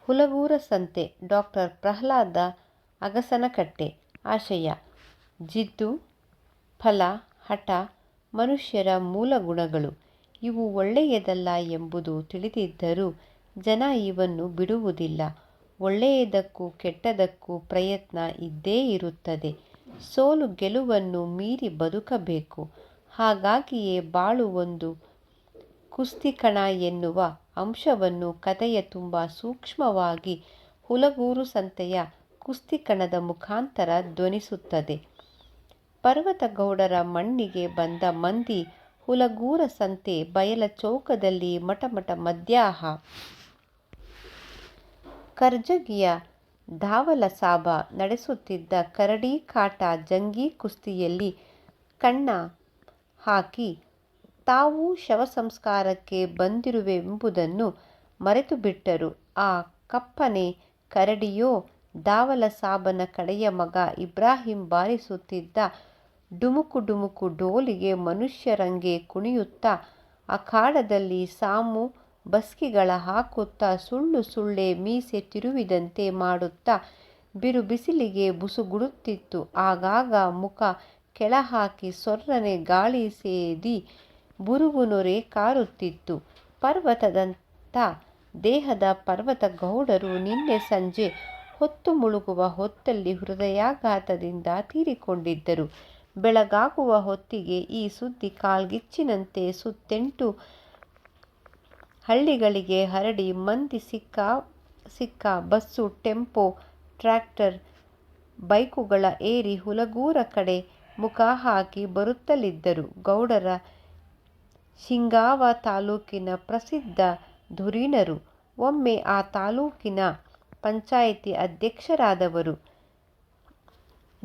ಹುಲಗೂರ ಸಂತೆ ಡಾಕ್ಟರ್ ಪ್ರಹ್ಲಾದ ಅಗಸನಕಟ್ಟೆ. ಆಶಯ: ಜಿದ್ದು, ಫಲ, ಹಠ ಮನುಷ್ಯರ ಮೂಲ ಗುಣಗಳು. ಇವು ಒಳ್ಳೆಯದಲ್ಲ ಎಂಬುದು ತಿಳಿದಿದ್ದರೂ ಜನ ಇವನ್ನು ಬಿಡುವುದಿಲ್ಲ. ಒಳ್ಳೆಯದಕ್ಕೂ ಕೆಟ್ಟದ್ದಕ್ಕೂ ಪ್ರಯತ್ನ ಇದ್ದೇ ಇರುತ್ತದೆ. ಸೋಲು ಗೆಲುವನ್ನು ಮೀರಿ ಬದುಕಬೇಕು. ಹಾಗಾಗಿಯೇ ಬಾಳು ಒಂದು ಕುಸ್ತಿಕಣ ಎನ್ನುವ ಅಂಶವನ್ನು ಕಥೆಯ ತುಂಬ ಸೂಕ್ಷ್ಮವಾಗಿ ಹುಲಗೂರು ಸಂತೆಯ ಕುಸ್ತಿಕಣದ ಮುಖಾಂತರ ಧ್ವನಿಸುತ್ತದೆ. ಪರ್ವತಗೌಡರ ಮಣ್ಣಿಗೆ ಬಂದ ಮಂದಿ ಹುಲಗೂರ ಸಂತೆ ಬಯಲ ಚೌಕದಲ್ಲಿ ಮಟಮಟ ಮಧ್ಯಾಹ ಕರ್ಜಗಿಯ ಧಾವಲಸಾಬ ನಡೆಸುತ್ತಿದ್ದ ಕರಡಿ ಕಾಟ ಜಂಗೀ ಕುಸ್ತಿಯಲ್ಲಿ ಕಣ್ಣ ಹಾಕಿ ತಾವೂ ಶವಸಂಸ್ಕಾರಕ್ಕೆ ಬಂದಿರುವೆವೆಂಬುದನ್ನು ಮರೆತುಬಿಟ್ಟರು. ಆ ಕಪ್ಪನೆ ಕರಡಿಯೋ ಧಾವಲಸಾಬನ ಕಡೆಯ ಮಗ ಇಬ್ರಾಹಿಂ ಬಾರಿಸುತ್ತಿದ್ದ ಡುಮುಕು ಡುಮುಕು ಡೋಲಿಗೆ ಮನುಷ್ಯರಂಗೆ ಕುಣಿಯುತ್ತಾ ಅಖಾಡದಲ್ಲಿ ಸಾಮು ಬಸ್ಕಿಗಳ ಹಾಕುತ್ತಾ ಸುಳ್ಳು ಸುಳ್ಳೇ ಮೀಸೆ ತಿರುವಿದಂತೆ ಮಾಡುತ್ತಾ ಬಿರುಬಿಸಿಲಿಗೆ ಬುಸುಗುಡುತ್ತಿತ್ತು. ಆಗಾಗ ಮುಖ ಕೆಳಹಾಕಿ ಸೊರ್ರನೆ ಗಾಳಿ ಸೇದಿ ಬುರುಗು ನೊರೆ ಕಾರುತ್ತಿತ್ತು. ಪರ್ವತದಂಥ ದೇಹದ ಪರ್ವತಗೌಡರು ನಿನ್ನೆ ಸಂಜೆ ಹೊತ್ತು ಮುಳುಗುವ ಹೊತ್ತಲ್ಲಿ ಹೃದಯಾಘಾತದಿಂದ ತೀರಿಕೊಂಡಿದ್ದರು. ಬೆಳಗಾಗುವ ಹೊತ್ತಿಗೆ ಈ ಸುದ್ದಿ ಕಾಳ್ಗಿಚ್ಚಿನಂತೆ ಸುತ್ತೆಂಟು ಹಳ್ಳಿಗಳಿಗೆ ಹರಡಿ ಮಂದಿ ಸಿಕ್ಕ ಬಸ್ಸು, ಟೆಂಪೋ, ಟ್ರಾಕ್ಟರ್, ಬೈಕುಗಳ ಏರಿ ಹುಲಗೂರ ಕಡೆ ಮುಖ ಹಾಕಿ ಬರುತ್ತಲಿದ್ದರು. ಗೌಡರ ಶಿಗ್ಗಾಂವ ತಾಲೂಕಿನ ಪ್ರಸಿದ್ಧ ಧುರೀಣರು. ಒಮ್ಮೆ ಆ ತಾಲೂಕಿನ ಪಂಚಾಯಿತಿ ಅಧ್ಯಕ್ಷರಾದವರು.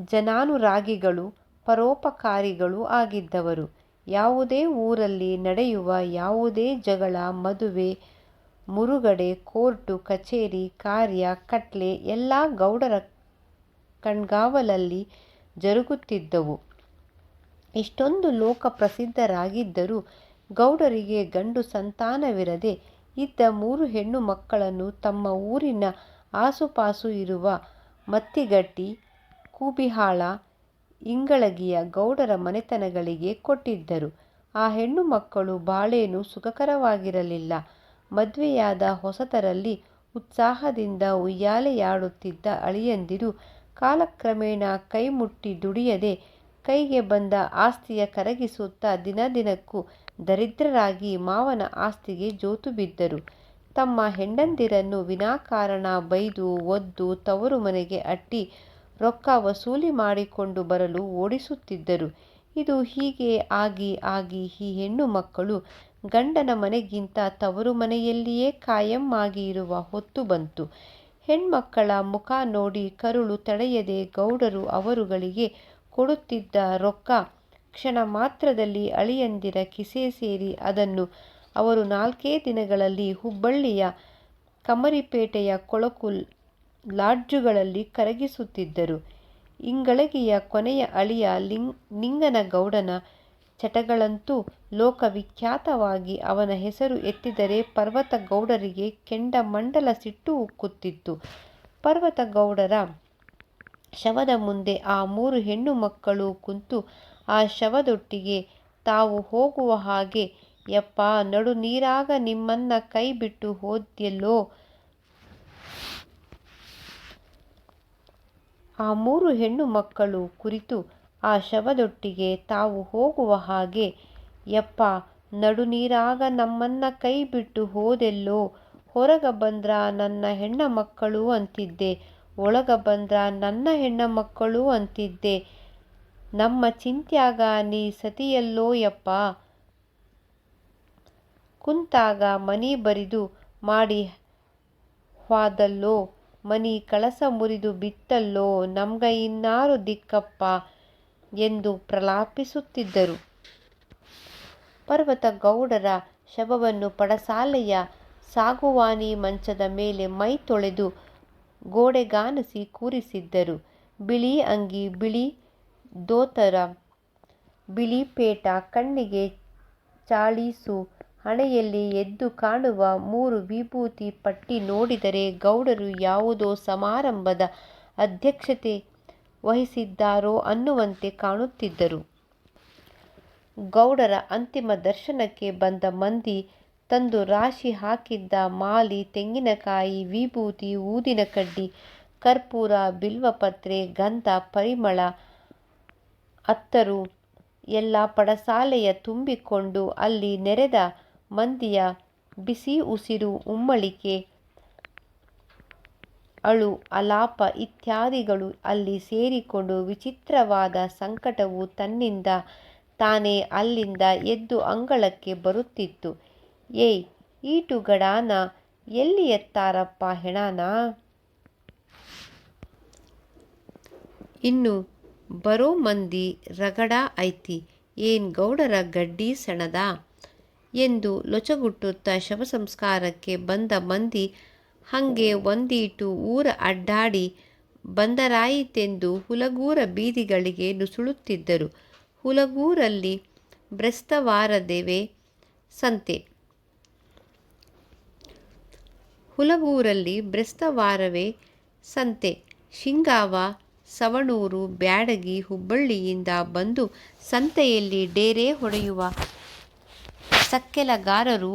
ಜನಾನುರಾಗಿಗಳೂ ಪರೋಪಕಾರಿಗಳೂ ಆಗಿದ್ದವರು. ಯಾವುದೇ ಊರಲ್ಲಿ ನಡೆಯುವ ಯಾವುದೇ ಜಗಳ, ಮದುವೆ, ಮುರುಗಡೆ, ಕೋರ್ಟು ಕಚೇರಿ, ಕಾರ್ಯ, ಕಟ್ಲೆ ಎಲ್ಲ ಗೌಡರ ಕಣ್ಗಾವಲಲ್ಲಿ ಜರುಗುತ್ತಿದ್ದುವು. ಇಷ್ಟೊಂದು ಲೋಕಪ್ರಸಿದ್ಧರಾಗಿದ್ದರೂ ಗೌಡರಿಗೆ ಗಂಡು ಸಂತಾನವಿರದೆ ಇದ್ದ 3 ಹೆಣ್ಣು ಮಕ್ಕಳನ್ನು ತಮ್ಮ ಊರಿನ ಆಸುಪಾಸು ಇರುವ ಮತ್ತಿಗಟ್ಟಿ, ಕೂಬಿಹಾಳ, ಇಂಗಳಗಿಯ ಗೌಡರ ಮನೆತನಗಳಿಗೆ ಕೊಟ್ಟಿದ್ದರು. ಆ ಹೆಣ್ಣು ಮಕ್ಕಳ ಬಾಳೇನೂ ಸುಖಕರವಾಗಿರಲಿಲ್ಲ. ಮದುವೆಯಾದ ಹೊಸತರಲ್ಲಿ ಉತ್ಸಾಹದಿಂದ ಉಯ್ಯಾಲೆಯಾಡುತ್ತಿದ್ದ ಅಳಿಯಂದಿರು ಕಾಲಕ್ರಮೇಣ ಕೈಮುಟ್ಟಿ ದುಡಿಯದೆ ಕೈಗೆ ಬಂದ ಆಸ್ತಿಯ ಕರಗಿಸುತ್ತಾ ದಿನದಿನಕ್ಕೂ ದರಿದ್ರರಾಗಿ ಮಾವನ ಆಸ್ತಿಗೆ ಜೋತುಬಿದ್ದರು. ತಮ್ಮ ಹೆಂಡಂದಿರನ್ನು ವಿನಾಕಾರಣ ಬೈದು ಒದ್ದು ತವರು ಮನೆಗೆ ಅಟ್ಟಿ ರೊಕ್ಕ ವಸೂಲಿ ಮಾಡಿಕೊಂಡು ಬರಲು ಓಡಿಸುತ್ತಿದ್ದರು. ಇದು ಹೀಗೆ ಆಗಿ ಆಗಿ ಈ ಹೆಣ್ಣು ಮಕ್ಕಳು ಗಂಡನ ಮನೆಗಿಂತ ತವರು ಮನೆಯಲ್ಲಿಯೇ ಕಾಯಂ ಆಗಿ ಇರುವ ಹೊತ್ತು ಬಂತು. ಹೆಣ್ಮಕ್ಕಳ ಮುಖ ನೋಡಿ ಕರುಳು ತಡೆಯದೆ ಗೌಡರು ಅವರುಗಳಿಗೆ ಕೊಡುತ್ತಿದ್ದ ರೊಕ್ಕ ಕ್ಷಣ ಮಾತ್ರದಲ್ಲಿ ಅಳಿಯಂದಿರ ಕಿಸೆ ಸೇರಿ ಅದನ್ನು ಅವರು 4 ದಿನಗಳಲ್ಲಿ ಹುಬ್ಬಳ್ಳಿಯ ಕಮರಿಪೇಟೆಯ ಕೊಳಕು ಲಾಡ್ಜುಗಳಲ್ಲಿ ಕರಗಿಸುತ್ತಿದ್ದರು. ಇಂಗಳಗಿಯ ಕೊನೆಯ ಅಳಿಯ ನಿಂಗನಗೌಡನ ಚಟಗಳಂತೂ ಲೋಕವಿಖ್ಯಾತವಾಗಿ ಅವನ ಹೆಸರು ಎತ್ತಿದರೆ ಪರ್ವತಗೌಡರಿಗೆ ಕೆಂಡಾಮಂಡಲ ಸಿಟ್ಟು ಉಕ್ಕುತ್ತಿತ್ತು. ಪರ್ವತಗೌಡರ ಶವದ ಮುಂದೆ ಆ 3 ಹೆಣ್ಣು ಮಕ್ಕಳು ಕುಂತು ಆ ಶವದೊಟ್ಟಿಗೆ ತಾವು ಹೋಗುವ ಹಾಗೆ "ಯಪ್ಪಾ ನಡು ನೀರಾಗ ನಿಮ್ಮನ್ನ ಕೈ ಬಿಟ್ಟು ಹೋದ್ಯಲ್ಲೋ". ಆ 3 ಹೆಣ್ಣು ಮಕ್ಕಳು ಕುರಿತು ಆ ಶವದೊಟ್ಟಿಗೆ ತಾವು ಹೋಗುವ ಹಾಗೆ "ಯಪ್ಪಾ ನಡು ನೀರಾಗ ನಮ್ಮನ್ನ ಕೈ ಬಿಟ್ಟು ಹೋದೆಲ್ಲೋ. ಹೊರಗ ಬಂದ್ರ ನನ್ನ ಹೆಣ್ಣ ಮಕ್ಕಳು ಅಂತಿದ್ದೆ, ಒಳಗ ಬಂದ್ರ ನನ್ನ ಹೆಣ್ಣ ಮಕ್ಕಳು ಅಂತಿದ್ದೆ. ನಮ್ಮ ಚಿಂತ್ಯಾಗ ನೀ ಸತಿಯಲ್ಲೋ ಯಪ್ಪಾ. ಕುಂತಾಗ ಮನಿ ಬರಿದು ಮಾಡಿ ಹ್ವಾದಲ್ಲೋ. ಮನಿ ಕಳಸ ಮುರಿದು ಬಿತ್ತಲ್ಲೋ. ನಮ್ಗ ಇನ್ನಾರು ದಿಕ್ಕಪ್ಪಾ" ಎಂದು ಪ್ರಲಾಪಿಸುತ್ತಿದ್ದರು. ಪರ್ವತಗೌಡರ ಶವವನ್ನು ಪಡಸಾಲೆಯ ಸಾಗುವಾನಿ ಮಂಚದ ಮೇಲೆ ಮೈ ತೊಳೆದು ಗೋಡೆಗಾನಸಿ ಕೂರಿಸಿದ್ದರು. ಬಿಳಿ ಅಂಗಿ, ಬಿಳಿ ದೋತರ, ಬಿಳಿ ಪೇಟ, ಕಣ್ಣಿಗೆ ಚಾಳೀಸು, ಹಣೆಯಲ್ಲಿ ಎದ್ದು ಕಾಣುವ 3 ವಿಭೂತಿ ಪಟ್ಟಿ ನೋಡಿದರೆ ಗೌಡರು ಯಾವುದೋ ಸಮಾರಂಭದ ಅಧ್ಯಕ್ಷತೆ ವಹಿಸಿದ್ದಾರೋ ಅನ್ನುವಂತೆ ಕಾಣುತ್ತಿದ್ದರು. ಗೌಡರ ಅಂತಿಮ ದರ್ಶನಕ್ಕೆ ಬಂದ ಮಂದಿ ತಂದು ರಾಶಿ ಹಾಕಿದ್ದ ಮಾಲಿ, ತೆಂಗಿನಕಾಯಿ, ವಿಭೂತಿ, ಊದಿನ ಕಡ್ಡಿ, ಕರ್ಪೂರ, ಬಿಲ್ವಪತ್ರೆ, ಗಂಧ, ಪರಿಮಳ, ಅತ್ತರು ಎಲ್ಲ ಪಡಸಾಲೆಯ ತುಂಬಿಕೊಂಡು ಅಲ್ಲಿ ನೆರೆದ ಮಂದಿಯ ಬಿಸಿ ಉಸಿರು, ಉಮ್ಮಳಿಕೆ, ಅಳು, ಆಲಾಪ ಇತ್ಯಾದಿಗಳು ಅಲ್ಲಿ ಸೇರಿಕೊಂಡು ವಿಚಿತ್ರವಾದ ಸಂಕಟವು ತನ್ನಿಂದ ತಾನೇ ಅಲ್ಲಿಂದ ಎದ್ದು ಅಂಗಳಕ್ಕೆ ಬರುತ್ತಿತ್ತು. ಏಯ್ ಈಟು ಗಡಾನ ಎಲ್ಲಿ ಎತ್ತಾರಪ್ಪ ಹೆಣಾನ? ಇನ್ನು ಬರೋ ಮಂದಿ ರಗಡ ಐತಿ, ಏನ್ ಗೌಡರ ಗಡ್ಡಿ ಸೆಣದ? ಎಂದು ಲೊಚಗುಟ್ಟುತ್ತಾ ಶವಸಂಸ್ಕಾರಕ್ಕೆ ಬಂದ ಮಂದಿ ಹಂಗೆ ಒಂದೀಟು ಊರ ಅಡ್ಡಾಡಿ ಬಂದರಾಯಿತೆಂದು ಹುಲಗೂರ ಬೀದಿಗಳಿಗೆ ನುಸುಳುತ್ತಿದ್ದರು. ಹುಲಗೂರಲ್ಲಿ ಬ್ರೆಸ್ತವಾರವೇ ಸಂತೆ. ಶಿಂಗಾವ, ಸವಣೂರು, ಬ್ಯಾಡಗಿ, ಹುಬ್ಬಳ್ಳಿಯಿಂದ ಬಂದು ಸಂತೆಯಲ್ಲಿ ಡೇರೆ ಹೊಡೆಯುವ ಸಕ್ಕೆಲಗಾರರು,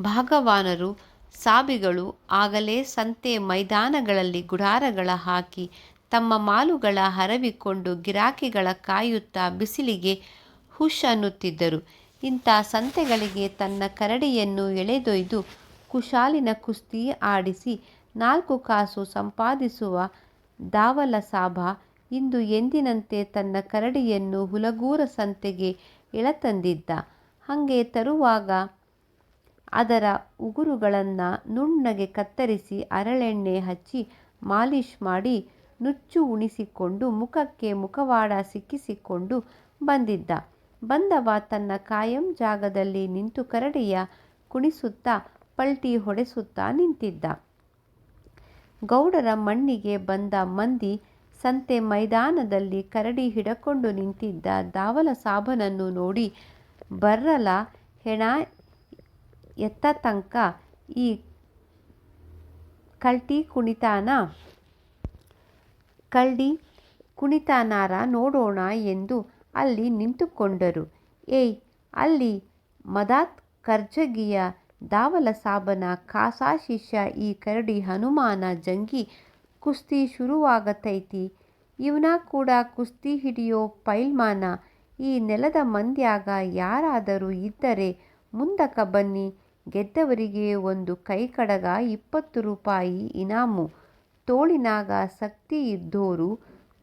ಭಾಗವಾನರು, ಸಾಬಿಗಳು ಆಗಲೇ ಸಂತೆ ಮೈದಾನಗಳಲ್ಲಿ ಗುಡಾರಗಳ ಹಾಕಿ ತಮ್ಮ ಮಾಲುಗಳ ಹರವಿಕೊಂಡು ಗಿರಾಕಿಗಳ ಕಾಯುತ್ತಾ ಬಿಸಿಲಿಗೆ ಹುಷ್ ಅನ್ನುತ್ತಿದ್ದರು. ಇಂಥ ಸಂತೆಗಳಿಗೆ ತನ್ನ ಕರಡಿಯನ್ನು ಎಳೆದೊಯ್ದು ಕುಶಾಲಿನ ಕುಸ್ತಿ ಆಡಿಸಿ 4 ಕಾಸು ಸಂಪಾದಿಸುವ ದಾವಲಸಾಬ ಇಂದು ಎಂದಿನಂತೆ ತನ್ನ ಕರಡಿಯನ್ನು ಹುಲಗೂರ ಸಂತೆಗೆ ಎಳತಂದಿದ್ದ. ಹಂಗೆ ತರುವಾಗ ಅದರ ಉಗುರುಗಳನ್ನು ನುಣ್ಣಗೆ ಕತ್ತರಿಸಿ ಹರಳೆಣ್ಣೆ ಹಚ್ಚಿ ಮಾಲಿಷ್ ಮಾಡಿ ನುಚ್ಚು ಉಣಿಸಿಕೊಂಡು ಮುಖಕ್ಕೆ ಮುಖವಾಡ ಸಿಕ್ಕಿಸಿಕೊಂಡು ಬಂದಿದ್ದ. ಬಂದವ ತನ್ನ ಕಾಯಂ ಜಾಗದಲ್ಲಿ ನಿಂತು ಕರಡಿಯ ಕುಣಿಸುತ್ತಾ ಪಲ್ಟಿ ಹೊಡೆಸುತ್ತಾ ನಿಂತಿದ್ದ. ಗೌಡರ ಮಣ್ಣಿಗೆ ಬಂದ ಮಂದಿ ಸಂತೆ ಮೈದಾನದಲ್ಲಿ ಕರಡಿ ಹಿಡಕೊಂಡು ನಿಂತಿದ್ದ ದಾವಲಸಾಬನನ್ನು ನೋಡಿ, ಬರ್ರಲ ಹೆಣ ಎತ್ತತಂಕ ಈ ಕಳ್ಳಿ ಕುಣಿತಾನಾರ ನೋಡೋಣ ಎಂದು ಅಲ್ಲಿ ನಿಂತುಕೊಂಡರು. ಏಯ್ ಅಲ್ಲಿ ಮದಾತ್ ಕರ್ಜಗಿಯ ದಾವಲಸಾಬನ ಖಾಸಾ ಶಿಷ್ಯ ಈ ಕರಡಿ ಹನುಮಾನ ಜಂಗಿ ಕುಸ್ತಿ ಶುರುವಾಗತೈತಿ. ಇವ್ನ ಕೂಡ ಕುಸ್ತಿ ಹಿಡಿಯೋ ಪೈಲ್ವಾನ. ಈ ನೆಲದ ಮಂದ್ಯಾಗ ಯಾರಾದರೂ ಇದ್ದರೆ ಮುಂದಕ ಬನ್ನಿ, ಗೆದ್ದವರಿಗೆ ಒಂದು ಕೈಕಡಗ 20 ರೂಪಾಯಿ ಇನಾಮು. ತೋಳಿನಾಗ ಸಕ್ತಿ ಇದ್ದೋರು,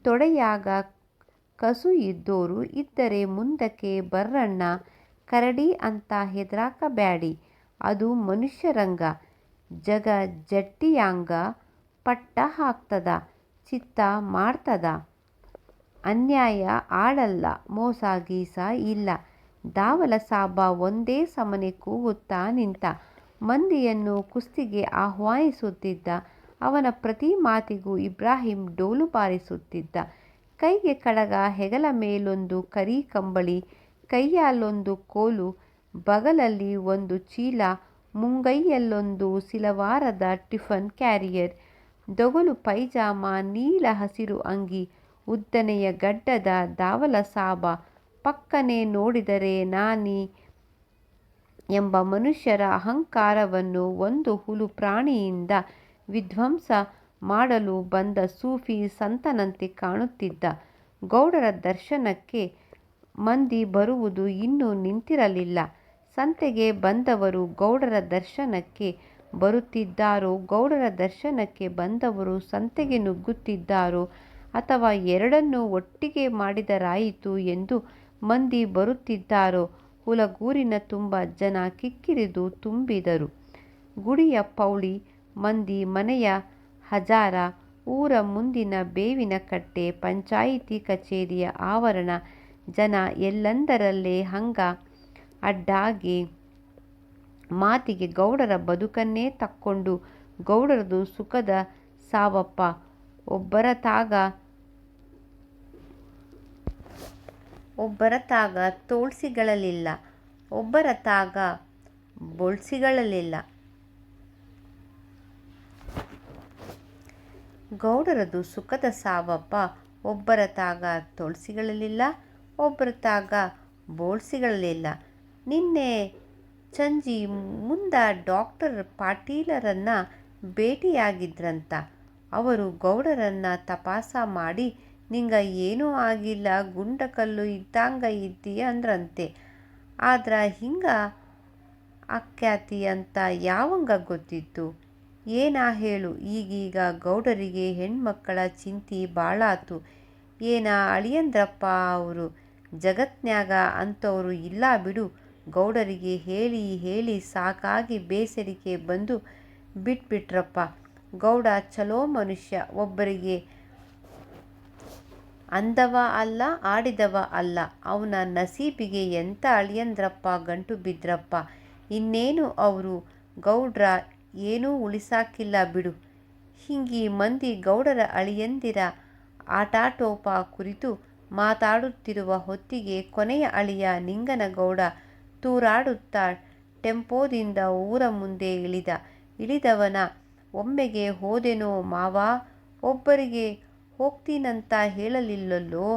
ತೊಡೆಯಾಗ ಕಸು ಇದ್ದೋರು ಇದ್ದರೆ ಮುಂದಕ್ಕೆ ಬರ್ರಣ್ಣ. ಕರಡಿ ಅಂತ ಹೆದರಾಕಬ್ಯಾಡಿ, ಅದು ಮನುಷ್ಯರಂಗ. ಜಗ ಜಟ್ಟಿಯಾಂಗ ಪಟ್ಟ ಹಾಕ್ತದ, ಚಿತ್ತ ಮಾಡ್ತದ. ಅನ್ಯಾಯ ಆಡಲ್ಲ, ಮೋಸ ಗೀಸ ಇಲ್ಲ. ದಾವಲಸಾಬ ಒಂದೇ ಸಮನೆ ಕೂಗುತ್ತಾ ನಿಂತ. ಮಂದಿಯನ್ನು ಕುಸ್ತಿಗೆ ಆಹ್ವಾನಿಸುತ್ತಿದ್ದ. ಅವನ ಪ್ರತಿ ಮಾತಿಗೂ ಇಬ್ರಾಹಿಂ ಡೋಲು ಬಾರಿಸುತ್ತಿದ್ದ. ಕೈಗೆ ಕಡಗ, ಹೆಗಲ ಮೇಲೊಂದು ಕರಿ ಕಂಬಳಿ, ಕೈಯಲ್ಲೊಂದು ಕೋಲು, ಬಗಲಲ್ಲಿ ಒಂದು ಚೀಲ, ಮುಂಗೈಯಲ್ಲೊಂದು ಸಿಲವಾರದ ಟಿಫನ್ ಕ್ಯಾರಿಯರ್, ದೊಗಲು ಪೈಜಾಮ, ನೀಲ ಹಸಿರು ಅಂಗಿ. ಉದ್ದನೆಯ ಗಡ್ಡದ ದಾವಲಸಾಬ ಪಕ್ಕನೆ ನೋಡಿದರೆ ನಾನಿ ಎಂಬ ಮನುಷ್ಯರ ಅಹಂಕಾರವನ್ನು ಒಂದು ಹುಲು ಪ್ರಾಣಿಯಿಂದ ವಿಧ್ವಂಸ ಮಾಡಲು ಬಂದ ಸೂಫಿ ಸಂತನಂತೆ ಕಾಣುತ್ತಿದ್ದ. ಗೌಡರ ದರ್ಶನಕ್ಕೆ ಮಂದಿ ಬರುವುದು ಇನ್ನೂ ನಿಂತಿರಲಿಲ್ಲ. ಸಂತೆಗೆ ಬಂದವರು ಗೌಡರ ದರ್ಶನಕ್ಕೆ ಬರುತ್ತಿದ್ದಾರೋ, ಗೌಡರ ದರ್ಶನಕ್ಕೆ ಬಂದವರು ಸಂತೆಗೆ ನುಗ್ಗುತ್ತಿದ್ದಾರೋ, ಅಥವಾ ಎರಡನ್ನೂ ಒಟ್ಟಿಗೆ ಮಾಡಿದರಾಯಿತು ಎಂದು ಮಂದಿ ಬರುತ್ತಿದ್ದಾರೋ, ಹುಲಗೂರಿನ ತುಂಬ ಜನ ಕಿಕ್ಕಿರಿದು ತುಂಬಿದರು. ಗುಡಿಯ ಪೌಳಿ, ಮಂದಿ ಮನೆಯ ಹಜಾರ, ಊರ ಮುಂದಿನ ಬೇವಿನ ಕಟ್ಟೆ, ಪಂಚಾಯಿತಿ ಕಚೇರಿಯ ಆವರಣ, ಜನ ಎಲ್ಲಂದರಲ್ಲೇ ಹಂಗ ಅಡ್ಡಾಗೆ ಮಾತಿಗೆ ಗೌಡರ ಬದುಕನ್ನೇ ತಕ್ಕೊಂಡು ಗೌಡರದು ಸುಖದ ಸಾವಪ್ಪ, ಒಬ್ಬರತಾಗ ಒಬ್ಬರ ತಾಗ ತೋಳ್ಸಿಗಳಲಿಲ್ಲ, ಒಬ್ಬರ ತಾಗ ಬೊಳ್ಸಿಗಳಲಿಲ್ಲ. ಗೌಡರದು ಸುಖದ ಸಾವಪ್ಪ. ಒಬ್ಬರ ತಾಗ ತೋಳ್ಸಿಗಳಲಿಲ್ಲ, ಒಬ್ಬರ ತಾಗ ಬೋಳ್ಸಿಗಳಲಿಲ್ಲ. ನಿನ್ನೆ ಚಂಜಿ ಮುಂದ ಡಾಕ್ಟರ್ ಪಾಟೀಲರನ್ನ ಭೇಟಿಯಾಗಿದ್ರಂತ. ಅವರು ಗೌಡರನ್ನ ತಪಾಸ ಮಾಡಿ ನಿಂಗ ಏನೂ ಆಗಿಲ್ಲ, ಗುಂಡಕಲ್ಲು ಇದ್ದಂಗ ಇದ್ದಿ ಅಂದ್ರಂತೆ. ಆದ್ರ ಹಿಂಗ ಆಕ್ಯಾತಿ ಅಂತ ಯಾವಂಗ ಗೊತ್ತಿತ್ತು? ಏನಾ ಹೇಳು. ಈಗೀಗ ಗೌಡರಿಗೆ ಹೆಣ್ಮಕ್ಕಳ ಚಿಂತಿ ಬಾಳಾತು. ಏನ ಅಳಿಯಂದ್ರಪ್ಪ ಅವರು ಜಗತ್ನ್ಯಾಗ ಅಂಥವ್ರು ಇಲ್ಲ ಬಿಡು. ಗೌಡರಿಗೆ ಹೇಳಿ ಹೇಳಿ ಸಾಕಾಗಿ ಬೇಸರಿಕೆ ಬಂದು ಬಿಟ್ಬಿಟ್ರಪ್ಪ. ಗೌಡ ಚಲೋ ಮನುಷ್ಯ, ಒಬ್ಬರಿಗೆ ಅಂದವ ಅಲ್ಲ, ಆಡಿದವ ಅಲ್ಲ. ಅವನ ನಸೀಬಿಗೆ ಎಂಥ ಅಳಿಯಂದ್ರಪ್ಪ ಗಂಟು ಬಿದ್ರಪ್ಪ. ಇನ್ನೇನು ಅವರು ಗೌಡ್ರ ಏನೂ ಉಳಿಸಾಕಿಲ್ಲ ಬಿಡು. ಹಿಂಗೀ ಮಂದಿ ಗೌಡರ ಅಳಿಯಂದಿರ ಆಟಾಟೋಪ ಕುರಿತು ಮಾತಾಡುತ್ತಿರುವ ಹೊತ್ತಿಗೆ ಕೊನೆಯ ಅಳಿಯ ನಿಂಗನಗೌಡ ತೂರಾಡುತ್ತಾ ಟೆಂಪೋದಿಂದ ಊರ ಮುಂದೆ ಇಳಿದವನ ಒಮ್ಮೆಗೆ ಹೋದೆನೋ ಮಾವಾ, ಒಬ್ಬರಿಗೆ ಹೋಗ್ತೀನಂತ ಹೇಳಲಿಲ್ಲಲ್ಲೋ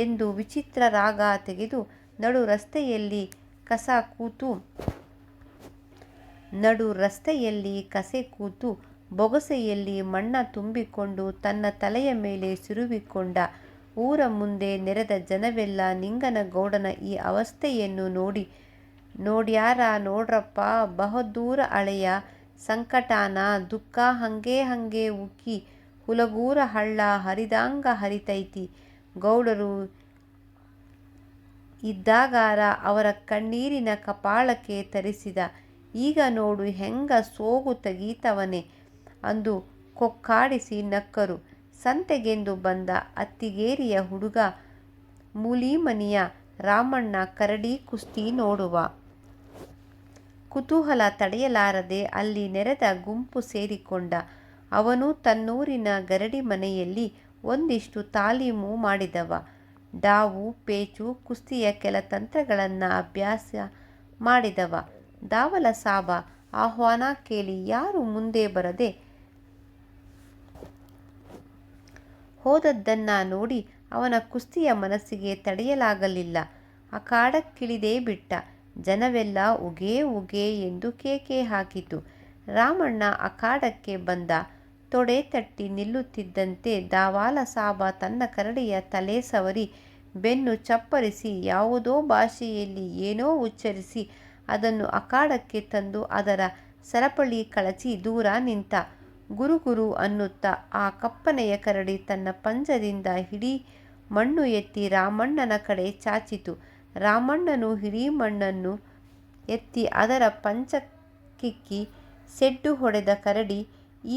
ಎಂದು ವಿಚಿತ್ರ ರಾಗ ತೆಗೆದು ನಡು ರಸ್ತೆಯಲ್ಲಿ ಕಸೆ ಕೂತು ಬೊಗಸೆಯಲ್ಲಿ ಮಣ್ಣ ತುಂಬಿಕೊಂಡು ತನ್ನ ತಲೆಯ ಮೇಲೆ ಸುರುವಿಕೊಂಡ. ಊರ ಮುಂದೆ ನೆರೆದ ಜನವೆಲ್ಲ ನಿಂಗನಗೌಡನ ಈ ಅವಸ್ಥೆಯನ್ನು ನೋಡ್ಯಾರ ನೋಡ್ರಪ್ಪ. ಬಹದ್ದೂರ ಅಳೆಯ ಸಂಕಟಾನ ದುಃಖ ಹಂಗೆ ಉಕ್ಕಿ ಹುಲಗೂರ ಹಳ್ಳ ಹರಿದಂಗ ಹರಿತೈತಿ. ಗೌಡರು ಇದ್ದಾಗಾರ ಅವರ ಕಣ್ಣೀರಿನ ಕಪಾಳಕ್ಕೆ ತರಿಸಿದ. ಈಗ ನೋಡು ಹೆಂಗ ಸೋಗು ತಗೀತವನೆ ಅಂದು ಕೊಕ್ಕಾಡಿಸಿ ನಕ್ಕರು. ಸಂತೆಗೆಂದು ಬಂದ ಅತ್ತಿಗೇರಿಯ ಹುಡುಗ ಮೂಲಿಮನಿಯ ರಾಮಣ್ಣ ಕರಡಿ ಕುಸ್ತಿ ನೋಡುವ ಕುತೂಹಲ ತಡೆಯಲಾರದೆ ಅಲ್ಲಿ ನೆರೆದ ಗುಂಪು ಸೇರಿಕೊಂಡ. ಅವನು ತನ್ನೂರಿನ ಗರಡಿ ಮನೆಯಲ್ಲಿ ಒಂದಿಷ್ಟು ತಾಲೀಮು ಮಾಡಿದವ. ಡಾವು, ಪೇಚು, ಕುಸ್ತಿಯ ಕೆಲ ತಂತ್ರಗಳನ್ನ ಅಭ್ಯಾಸ ಮಾಡಿದವ. ದಾವಲ ಸಾಬ ಆಹ್ವಾನ ಕೇಳಿ ಯಾರೂ ಮುಂದೆ ಬರದೆ ಹೋದದ್ದನ್ನ ನೋಡಿ ಅವನ ಕುಸ್ತಿಯ ಮನಸ್ಸಿಗೆ ತಡೆಯಲಾಗಲಿಲ್ಲ. ಅಖಾಡಕ್ಕಿಳಿದೇ ಬಿಟ್ಟ. ಜನವೆಲ್ಲ ಉಗೇ ಉಗೇ ಎಂದು ಕೇಕೆ ಹಾಕಿತು. ರಾಮಣ್ಣ ಅಖಾಡಕ್ಕೆ ಬಂದ. ತೊಡೆ ತಟ್ಟಿ ನಿಲ್ಲುತ್ತಿದ್ದಂತೆ ದಾವಾಲ ಸಾಬ ತನ್ನ ಕರಡಿಯ ತಲೆ ಸವರಿ ಬೆನ್ನು ಚಪ್ಪರಿಸಿ ಯಾವುದೋ ಭಾಷೆಯಲ್ಲಿ ಏನೋ ಉಚ್ಚರಿಸಿ ಅದನ್ನು ಅಖಾಡಕ್ಕೆ ತಂದು ಅದರ ಸರಪಳಿ ಕಳಚಿ ದೂರ ನಿಂತ. ಗುರು ಅನ್ನುತ್ತಾ ಆ ಕಪ್ಪನೆಯ ಕರಡಿ ತನ್ನ ಪಂಜದಿಂದ ಹಿಡಿ ಮಣ್ಣು ಎತ್ತಿ ರಾಮಣ್ಣನ ಕಡೆ ಚಾಚಿತು. ರಾಮಣ್ಣನು ಹಿಡಿ ಮಣ್ಣನ್ನು ಎತ್ತಿ ಅದರ ಪಂಜಕ್ಕಿಕ್ಕಿ ಸೆಡ್ಡು ಹೊಡೆದ ಕರಡಿ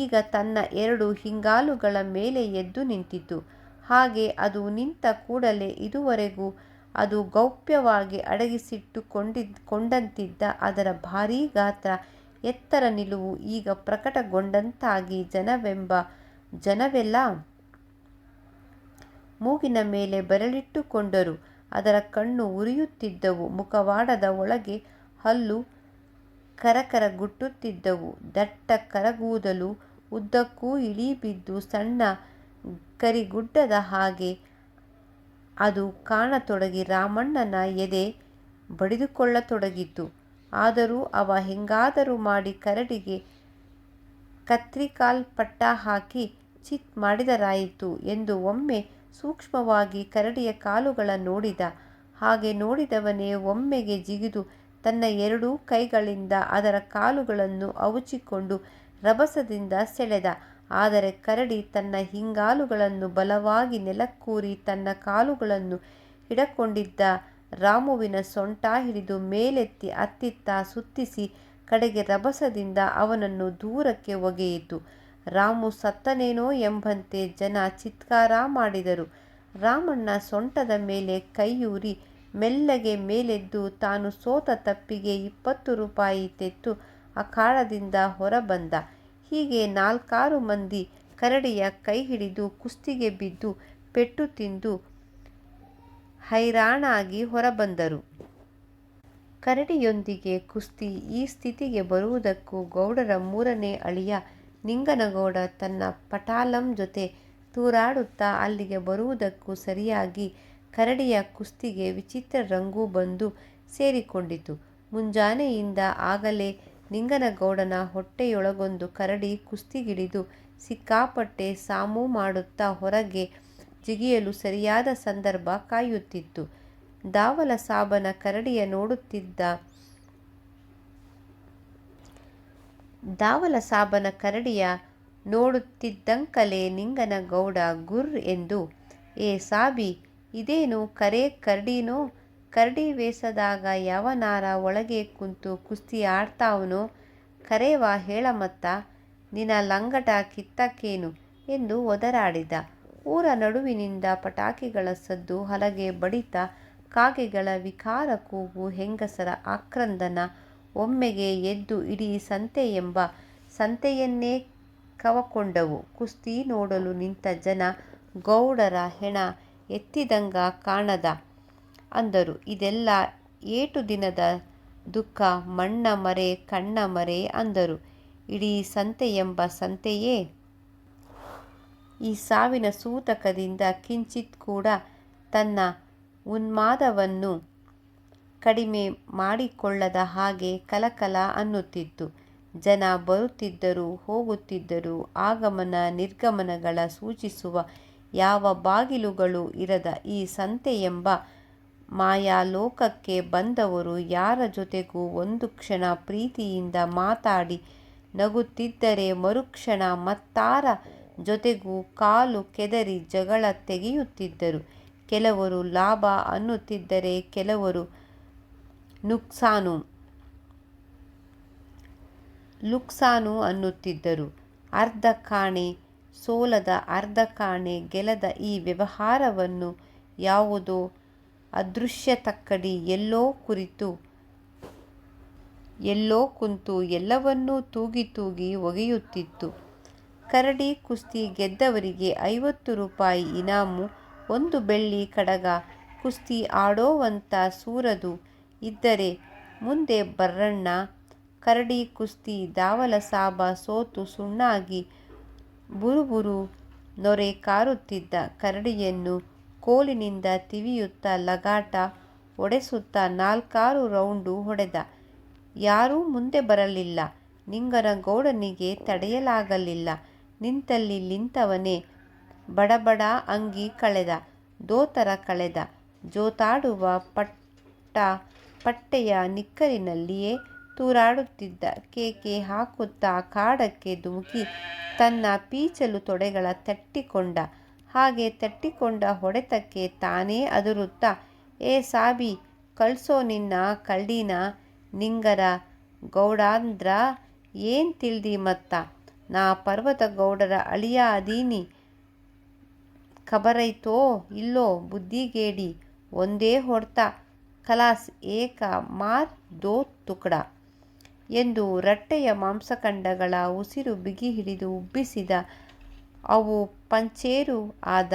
ಈಗ ತನ್ನ 2 ಹಿಂಗಾಲುಗಳ ಮೇಲೆ ಎದ್ದು ನಿಂತಿತು. ಹಾಗೆ ಅದು ನಿಂತ ಕೂಡಲೇ ಇದುವರೆಗೂ ಅದು ಗೌಪ್ಯವಾಗಿ ಅಡಗಿಸಿಟ್ಟುಕೊಂಡಂತಿದ್ದ ಅದರ ಭಾರೀ ಗಾತ್ರ, ಎತ್ತರ ನಿಲುವು ಈಗ ಪ್ರಕಟಗೊಂಡಂತಾಗಿ ಜನವೆಲ್ಲ ಮೂಗಿನ ಮೇಲೆ ಬೆರಳಿಟ್ಟುಕೊಂಡರು. ಅದರ ಕಣ್ಣು ಉರಿಯುತ್ತಿದ್ದವು. ಮುಖವಾಡದ ಒಳಗೆ ಹಲ್ಲು ಕರಕರಗುಟ್ಟುತ್ತಿದ್ದವು. ದಟ್ಟ ಕರಗೂದಲು ಉದ್ದಕ್ಕೂ ಇಳಿಬಿದ್ದು ಸಣ್ಣ ಕರಿಗುಡ್ಡದ ಹಾಗೆ ಅದು ಕಾಣತೊಡಗಿ ರಾಮಣ್ಣನ ಎದೆ ಬಡಿದುಕೊಳ್ಳತೊಡಗಿತು. ಆದರೂ ಅವ ಹೆಂಗಾದರೂ ಮಾಡಿ ಕರಡಿಗೆ ಕತ್ರಿಕಾಲ್ ಪಟ್ಟ ಹಾಕಿ ಚಿತ್ ಮಾಡಿದರಾಯಿತು ಎಂದು ಒಮ್ಮೆ ಸೂಕ್ಷ್ಮವಾಗಿ ಕರಡಿಯ ಕಾಲುಗಳ ನೋಡಿದ. ಹಾಗೆ ನೋಡಿದವನೇ ಒಮ್ಮೆಗೆ ಜಿಗಿದು ತನ್ನ 2 ಕೈಗಳಿಂದ ಅದರ ಕಾಲುಗಳನ್ನು ಅವುಚಿಕೊಂಡು ರಭಸದಿಂದ ಸೆಳೆದ. ಆದರೆ ಕರಡಿ ತನ್ನ ಹಿಂಗಾಲುಗಳನ್ನು ಬಲವಾಗಿ ನೆಲಕ್ಕೂರಿ ತನ್ನ ಕಾಲುಗಳನ್ನು ಹಿಡಕೊಂಡಿದ್ದ ರಾಮುವಿನ ಸೊಂಟ ಹಿಡಿದು ಮೇಲೆತ್ತಿ ಅತ್ತಿತ್ತ ಸುತ್ತಿಸಿ ಕಡೆಗೆ ರಭಸದಿಂದ ಅವನನ್ನು ದೂರಕ್ಕೆ ಒಗೆಯಿತು. ರಾಮು ಸತ್ತನೇನೋ ಎಂಬಂತೆ ಜನ ಚಿತ್ಕಾರ ಮಾಡಿದರು. ರಾಮಣ್ಣ ಸೊಂಟದ ಮೇಲೆ ಕೈಯೂರಿ ಮೆಲ್ಲಗೆ ಮೇಲೆದ್ದು ತಾನು ಸೋತ ತಪ್ಪಿಗೆ 20 ರೂಪಾಯಿ ತೆತ್ತು ಅಖಾಡದಿಂದ ಹೊರಬಂದ. ಹೀಗೆ 4-6 ಮಂದಿ ಕರಡಿಯ ಕೈ ಹಿಡಿದು ಕುಸ್ತಿಗೆ ಬಿದ್ದು ಪೆಟ್ಟು ತಿಂದು ಹೈರಾಣಾಗಿ ಹೊರಬಂದರು. ಕರಡಿಯೊಂದಿಗೆ ಕುಸ್ತಿ ಈ ಸ್ಥಿತಿಗೆ ಬರುವುದಕ್ಕೂ ಗೌಡರ ಮೂರನೇ ಅಳಿಯ ನಿಂಗನಗೌಡ ತನ್ನ ಪಟಾಲಂ ಜೊತೆ ತೂರಾಡುತ್ತಾ ಅಲ್ಲಿಗೆ ಬರುವುದಕ್ಕೂ ಸರಿಯಾಗಿ ಕರಡಿಯ ಕುಸ್ತಿಗೆ ವಿಚಿತ್ರ ರಂಗು ಬಂದು ಸೇರಿಕೊಂಡಿತು. ಮುಂಜಾನೆಯಿಂದ ಆಗಲೇ ನಿಂಗನಗೌಡನ ಹೊಟ್ಟೆಯೊಳಗೊಂದು ಕರಡಿ ಕುಸ್ತಿಗಿಳಿದು ಸಿಕ್ಕಾಪಟ್ಟೆ ಸಾಮು ಮಾಡುತ್ತಾ ಹೊರಗೆ ಜಿಗಿಯಲು ಸರಿಯಾದ ಸಂದರ್ಭ ಕಾಯುತ್ತಿತ್ತು. ದಾವಲಸಾಬನ ಕರಡಿಯ ನೋಡುತ್ತಿದ್ದಂಕಲೇ ನಿಂಗನಗೌಡ ಗುರ್ ಎಂದು, "ಏ ಸಾಬಿ, ಇದೇನು ಕರೇ ಕರಡಿನೋ? ಕರಡಿ ವೇಷದಾಗ ಯಾವನಾರ ಒಳಗೆ ಕುಂತು ಕುಸ್ತಿ ಆಡ್ತಾವನೋ? ಕರೇವಾ ಹೇಳಮತ್ತ, ನಿನ ಲಂಗಟ ಕಿತ್ತಕ್ಕೇನು" ಎಂದು ಒದರಾಡಿದ. ಊರ ನಡುವಿನಿಂದ ಪಟಾಕಿಗಳ ಸದ್ದು, ಹಲಗೆ ಬಡಿತ, ಕಾಗೆಗಳ ವಿಕಾರ ಕೂಗು, ಹೆಂಗಸರ ಆಕ್ರಂದನ ಒಮ್ಮೆಗೆ ಎದ್ದು ಇಡೀ ಸಂತೆಯೆಂಬ ಸಂತೆಯನ್ನೇ ಕವಕೊಂಡವು. ಕುಸ್ತಿ ನೋಡಲು ನಿಂತ ಜನ "ಗೌಡರ ಹೆಣ ಎತ್ತಿದಂಗ ಕಾಣದ" ಅಂದರು. ಇದೆಲ್ಲ ಏಟು ದಿನದ ದುಃಖ, ಮಣ್ಣ ಮರೆ ಕಣ್ಣ ಮರೆ ಅಂದರು. ಇಡೀ ಸಂತೆಯೆಂಬ ಸಂತೆಯೇ ಈ ಸಾವಿನ ಸೂತಕದಿಂದ ಕಿಂಚಿತ್ ಕೂಡ ತನ್ನ ಉನ್ಮಾದವನ್ನು ಕಡಿಮೆ ಮಾಡಿಕೊಳ್ಳದ ಹಾಗೆ ಕಲಕಲ ಅನ್ನುತ್ತಿತ್ತು. ಜನ ಬರುತ್ತಿದ್ದರು, ಹೋಗುತ್ತಿದ್ದರು. ಆಗಮನ ನಿರ್ಗಮನಗಳ ಸೂಚಿಸುವ ಯಾವ ಬಾಗಿಲುಗಳೂ ಇರದ ಈ ಸಂತೆಯೆಂಬ ಮಾಯಾಲೋಕಕ್ಕೆ ಬಂದವರು ಯಾರ ಜೊತೆಗೂ ಒಂದು ಕ್ಷಣ ಪ್ರೀತಿಯಿಂದ ಮಾತಾಡಿ ನಗುತ್ತಿದ್ದರೆ ಮರುಕ್ಷಣ ಮತ್ತಾರ ಜೊತೆಗೂ ಕಾಲು ಕೆದರಿ ಜಗಳ ತೆಗೆಯುತ್ತಿದ್ದರು. ಕೆಲವರು ಲಾಭ ಅನ್ನುತ್ತಿದ್ದರೆ ಕೆಲವರು ಲುಕ್ಸಾನು ಅನ್ನುತ್ತಿದ್ದರು. ಅರ್ಧ ಕಾಣೆ ಸೋಲದ ಅರ್ಧ ಕಾಣೆ ಗೆಲ್ಲದ ಈ ವ್ಯವಹಾರವನ್ನು ಯಾವುದೋ ಅದೃಶ್ಯ ತಕ್ಕಡಿ ಎಲ್ಲೋ ಕುಂತು ಎಲ್ಲವನ್ನೂ ತೂಗಿ ತೂಗಿ ಒಗೆಯುತ್ತಿತ್ತು. ಕರಡಿ ಕುಸ್ತಿ ಗೆದ್ದವರಿಗೆ 50 ರೂಪಾಯಿ ಇನಾಮು, 1 ಬೆಳ್ಳಿ ಕಡಗ. ಕುಸ್ತಿ ಆಡೋವಂಥ ಸೂರದು ಇದ್ದರೆ ಮುಂದೆ ಬರ್ರಣ್ಣ. ಕರಡಿ ಕುಸ್ತಿ ದಾವಲಸಾಬ ಸೋತು ಸುಣ್ಣಾಗಿ ಬುರುಬುರು ನೊರೆ ಕಾರುತ್ತಿದ್ದ ಕರಡಿಯನ್ನು ಕೋಲಿನಿಂದ ತಿವಿಯುತ್ತಾ ಲಗಾಟ ಹೊಡೆಸುತ್ತಾ 4-6 ರೌಂಡು ಹೊಡೆದ. ಯಾರೂ ಮುಂದೆ ಬರಲಿಲ್ಲ. ನಿಂಗನಗೌಡನಿಗೆ ತಡೆಯಲಾಗಲಿಲ್ಲ. ನಿಂತಲ್ಲಿ ನಿಂತವನೇ ಬಡಬಡ ಅಂಗಿ ಕಳೆದ, ದೋತರ ಕಳೆದ. ಜೋತಾಡುವ ಪಟ್ಟೆಯ ನಿಕ್ಕರಿನಲ್ಲಿಯೇ ತೂರಾಡುತ್ತಿದ್ದ. ಕೇಕೆ ಹಾಕುತ್ತಾ ಅಖಾಡಕ್ಕೆ ಧುಮುಕಿ ತನ್ನ ಪೀಚಲು ತೊಡೆಗಳ ತಟ್ಟಿಕೊಂಡ. ಹಾಗೆ ತಟ್ಟಿಕೊಂಡ ಹೊಡೆತಕ್ಕೆ ತಾನೇ ಅದರುತ್ತಾ, "ಏ ಸಾಬಿ, ಕಳ್ಸೋ ನಿನ್ನ ಕಳ್ಳಿನ ನಿಂಗರ ಗೌಡಾಂದ್ರ ಏನ್ ತಿಳ್ದಿ ಮತ್ತ? ನಾ ಪರ್ವತ ಗೌಡರ ಅಳಿಯ ಅದೀನಿ. ಖಬರೈತೋ ಇಲ್ಲೋ ಬುದ್ಧಿಗೇಡಿ? ಒಂದೇ ಹೊಡ್ತ ಖಲಾಸ್, ಏಕ ಮಾರ್ ದೋ ತುಕಡ" ಎಂದು ರಟ್ಟೆಯ ಮಾಂಸಖಂಡಗಳ ಉಸಿರು ಬಿಗಿ ಹಿಡಿದು ಉಬ್ಬಿಸಿದ. ಅವು ಪಂಚೇರು ಆದ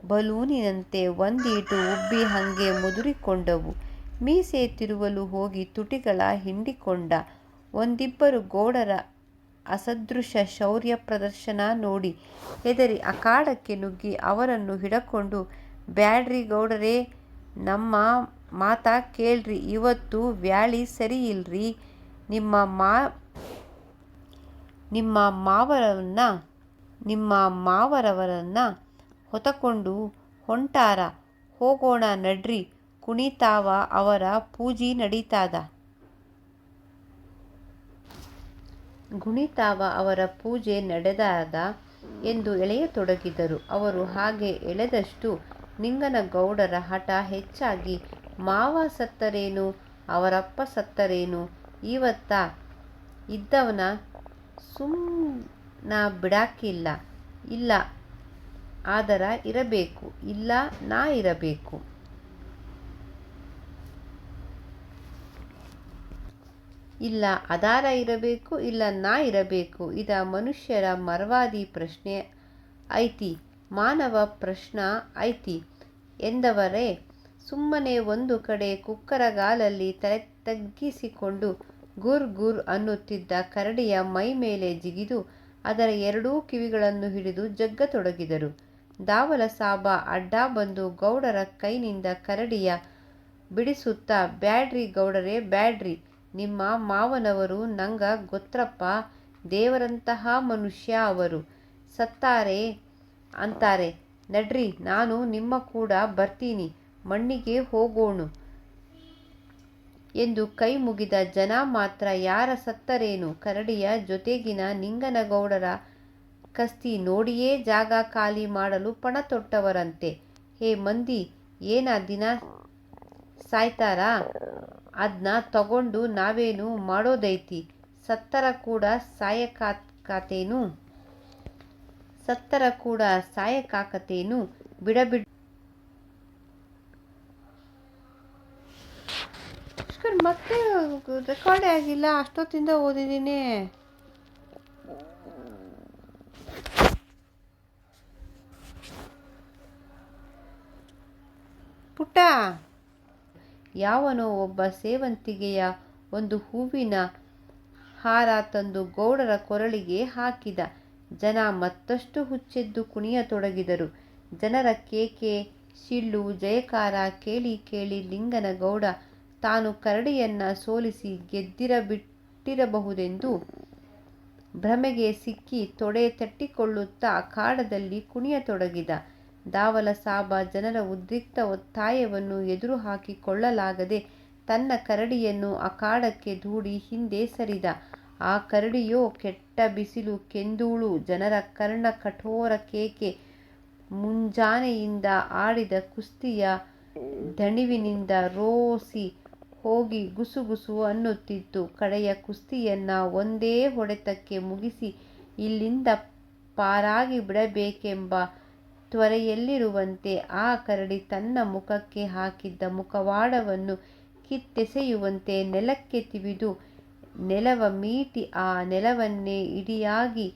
ಬಲೂನಿನಂತೆ ಒಂದೀಟು ಉಬ್ಬಿ ಹಂಗೆ ಮುದುರಿಕೊಂಡವು. ಮೀಸೆ ತಿರುವಲು ಹೋಗಿ ತುಟಿಗಳ ಹಿಂಡಿಕೊಂಡ. ಒಂದಿಬ್ಬರು ಗೌಡರ ಅಸದೃಶ ಶೌರ್ಯ ಪ್ರದರ್ಶನ ನೋಡಿ ಹೆದರಿ ಅಖಾಡಕ್ಕೆ ನುಗ್ಗಿ ಅವರನ್ನು ಹಿಡಕೊಂಡು, "ಬ್ಯಾಡ್ರಿ ಗೌಡರೇ, ನಮ್ಮ ಮಾತ ಕೇಳ್ರಿ, ಇವತ್ತು ವ್ಯಾಳಿ ಸರಿಯಿಲ್ರಿ. ನಿಮ್ಮ ಮಾವರವರನ್ನ ಹೊತಕೊಂಡು ಹೊಂಟಾರ. ಹೋಗೋಣ ನಡ್ರಿ, ಕುಣಿತಾವ ಅವರ ಪೂಜಿ ನಡೀತಾದ. ಗುಣಿತಾವ ಅವರ ಪೂಜೆ ನಡೆದಾದ" ಎಂದು ಎಳೆಯತೊಡಗಿದರು. ಅವರು ಹಾಗೆ ಎಳೆದಷ್ಟು ನಿಂಗನಗೌಡರ ಹಠ ಹೆಚ್ಚಾಗಿ, "ಮಾವ ಸತ್ತರೇನು, ಅವರಪ್ಪ ಸತ್ತರೇನು, ಇವತ್ತ ಇದ್ದವನ ಸುಮ್ನ ಬಿಡಾಕಿಲ್ಲ. ಇಲ್ಲ ಆದರ ಇರಬೇಕು, ಇಲ್ಲ ನಾ ಇರಬೇಕು. ಇಲ್ಲ ಅದಾರ ಇರಬೇಕು, ಇಲ್ಲ ನಾ ಇರಬೇಕು. ಇದ ಮನುಷ್ಯರ ಮರ್ವಾದಿ ಪ್ರಶ್ನೆ ಐತಿ, ಮಾನವ ಪ್ರಶ್ನ ಐತಿ" ಎಂದವರೇ ಸುಮ್ಮನೆ ಒಂದು ಕಡೆ ಕುಕ್ಕರಗಾಲಲ್ಲಿ ತಲೆ ತಗ್ಗಿಸಿಕೊಂಡು ಗುರ್ ಗುರ್ ಅನ್ನುತ್ತಿದ್ದ ಕರಡಿಯ ಮೈ ಮೇಲೆ ಜಿಗಿದು ಅದರ ಎರಡೂ ಕಿವಿಗಳನ್ನು ಹಿಡಿದು ಜಗ್ಗತೊಡಗಿದರು. ದಾವಲ ಸಾಬ ಅಡ್ಡ ಬಂದು ಗೌಡರ ಕೈನಿಂದ ಕರಡಿಯ ಬಿಡಿಸುತ್ತಾ, ಬ್ಯಾಡ್ರಿ ಗೌಡರೇ ಬ್ಯಾಡ್ರಿ, ನಿಮ್ಮ ಮಾವನವರು ನಂಗ ಗೊತ್ರಪ್ಪ, ದೇವರಂತಹ ಮನುಷ್ಯ ಅವರು, ಸತ್ತಾರೆ ಅಂತಾರೆ, ನಡ್ರಿ ನಾನು ನಿಮ್ಮ ಕೂಡ ಬರ್ತೀನಿ, ಮಣ್ಣಿಗೆ ಹೋಗೋಣು ಎಂದು ಕೈ ಮುಗಿದ ಜನ ಮಾತ್ರ ಯಾರ ಸತ್ತರೇನು, ಕರಡಿಯ ಜೊತೆಗಿನ ನಿಂಗನಗೌಡರ ಕಸ್ತಿ ನೋಡಿಯೇ ಜಾಗ ಖಾಲಿ ಮಾಡಲು ಪಣ ತೊಟ್ಟವರಂತೆ. ಹೇ ಮಂದಿ, ಏನ ದಿನ ಸಾಯ್ತಾರ, ಅದ್ನ ತಗೊಂಡು ನಾವೇನು ಮಾಡೋದೈತಿ, ಸತ್ತರ ಕೂಡ ಸಾಯಕಾಕತೇನು, ಬಿಡಬಿಡ್ ಮತ್ತೆ ರೆಕಾರ್ಡೇ ಆಗಿಲ್ಲ, ಅಷ್ಟೊತ್ತಿಂದ ಓದಿದ್ದೀನಿ. ಪುಟ್ಟ, ಯಾವನೋ ಒಬ್ಬ ಸೇವಂತಿಗೆಯ ಒಂದು ಹೂವಿನ ಹಾರ ತಂದು ಗೌಡರ ಕೊರಳಿಗೆ ಹಾಕಿದ. ಜನ ಮತ್ತಷ್ಟು ಹುಚ್ಚೆದ್ದು ಕುಣಿಯತೊಡಗಿದರು. ಜನರ ಕೇಕೆ, ಸಿಳ್ಳು, ಜಯಕಾರ ಕೇಳಿ ಕೇಳಿ ಲಿಂಗನಗೌಡ ತಾನು ಕರಡಿಯನ್ನ ಸೋಲಿಸಿ ಗೆದ್ದಿರಬಹುದೆಂದು ಭ್ರಮೆಗೆ ಸಿಕ್ಕಿ ತೊಡೆ ತಟ್ಟಿಕೊಳ್ಳುತ್ತಾ ಅಖಾಡದಲ್ಲಿ ಕುಣಿಯತೊಡಗಿದ. ದಾವಲ ಸಾಬ ಜನರ ಉದ್ರಿಕ್ತ ಒತ್ತಾಯವನ್ನು ಎದುರು ಹಾಕಿಕೊಳ್ಳಲಾಗದೆ ತನ್ನ ಕರಡಿಯನ್ನು ಅಖಾಡಕ್ಕೆ ದೂಡಿ ಹಿಂದೆ ಸರಿದ. ಆ ಕರಡಿಯೋ ಕೆಟ್ಟ ಬಿಸಿಲು ಕೆಂದೂಳು. ಜನರ ಕರ್ಣ ಕಠೋರ ಕೇಕೆ ಮುಂಜಾನೆಯಿಂದ ಆಡಿದ ಕುಸ್ತಿಯ ದಣಿವಿನಿಂದ ರೋಸಿ ಹೋಗಿ ಗುಸುಗುಸು ಅನ್ನುತ್ತಿತ್ತು. ಕಡೆಯ ಕುಸ್ತಿಯನ್ನ ಒಂದೇ ಹೊಡೆತಕ್ಕೆ ಮುಗಿಸಿ ಇಲ್ಲಿಂದ ಪಾರಾಗಿ ಬಿಡಬೇಕೆಂಬ ತ್ವರೆಯಲ್ಲಿರುವಂತೆ ಆ ಕರಡಿ ತನ್ನ ಮುಖಕ್ಕೆ ಹಾಕಿದ್ದ ಮುಖವಾಡವನ್ನು ಕಿತ್ತೆಸೆಯುವಂತೆ ನೆಲಕ್ಕೆ ತಿವಿದು ನೆಲವ ಮೀಟಿ ಆ ನೆಲವನ್ನೇ ಇಡಿಯಾಗಿ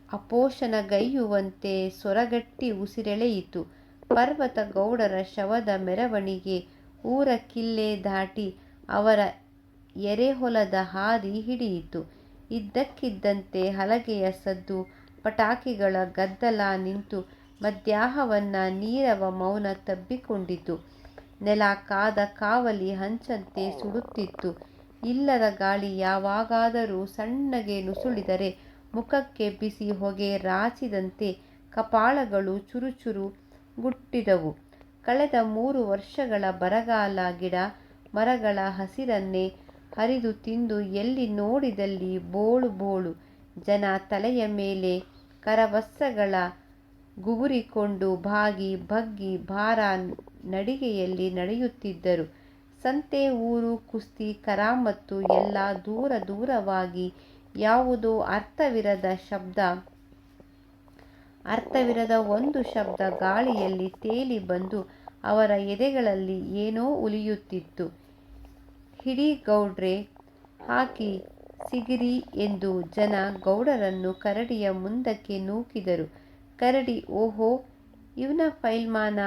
ಅಪೋಷಣಗೈಯುವಂತೆ ಸೊರಗಟ್ಟಿ ಉಸಿರೆಳೆಯಿತು. ಪರ್ವತ ಗೌಡರ ಶವದ ಮೆರವಣಿಗೆ ಊರ ಕಿಲ್ಲೆ ದಾಟಿ ಅವರ ಎರೆಹೊಲದ ಹಾದಿ ಹಿಡಿಯಿತು. ಇದ್ದಕ್ಕಿದ್ದಂತೆ ಹಲಗೆಯ ಸದ್ದು, ಪಟಾಕಿಗಳ ಗದ್ದಲ ನಿಂತು ಮಧ್ಯಾಹ್ನವನ್ನ ನೀರವ ಮೌನ ತಬ್ಬಿಕೊಂಡಿತು. ನೆಲ ಕಾದ ಕಾವಲಿ ಹಂಚಂತೆ ಸುಡುತ್ತಿತ್ತು. ಇಲ್ಲದ ಗಾಳಿ ಯಾವಾಗಾದರೂ ಸಣ್ಣಗೆ ನುಸುಳಿದರೆ ಮುಖಕ್ಕೆ ಬಿಸಿ ಹೊಗೆ ರಾಚಿದಂತೆ ಕಪಾಳಗಳು ಚುರುಚುರು ಗುಟ್ಟಿದವು. ಕಳೆದ 3 ವರ್ಷಗಳ ಬರಗಾಲ ಗಿಡ ಮರಗಳ ಹಸಿರನ್ನೇ ಹರಿದು ತಿಂದು ಎಲ್ಲಿ ನೋಡಿದಲ್ಲಿ ಬೋಳು ಬೋಳು. ಜನ ತಲೆಯ ಮೇಲೆ ಕರವಸ್ತ್ರಗಳ ಗುಗುರಿಕೊಂಡು ಬಾಗಿ ಬಗ್ಗಿ ಭಾರ ನಡಿಗೆಯಲ್ಲಿ ನಡೆಯುತ್ತಿದ್ದರು. ಸಂತೆ, ಊರು, ಕುಸ್ತಿ, ಕರಾಮತ್ತು ಎಲ್ಲ ದೂರ ದೂರವಾಗಿ ಯಾವುದೋ ಅರ್ಥವಿರದ ಒಂದು ಶಬ್ದ ಗಾಳಿಯಲ್ಲಿ ತೇಲಿ ಬಂದು ಅವರ ಎದೆಗಳಲ್ಲಿ ಏನೋ ಉಲಿಯುತ್ತಿತ್ತು. ಹಿಡಿ ಗೌಡ್ರೆ, ಹಾಕಿ ಸಿಗಿರಿ ಎಂದು ಜನ ಗೌಡರನ್ನು ಕರಡಿಯ ಮುಂದಕ್ಕೆ ನೂಕಿದರು. ಕರಡಿ ಓಹೋ, ಇವನ ಫೈಲ್ಮಾನ,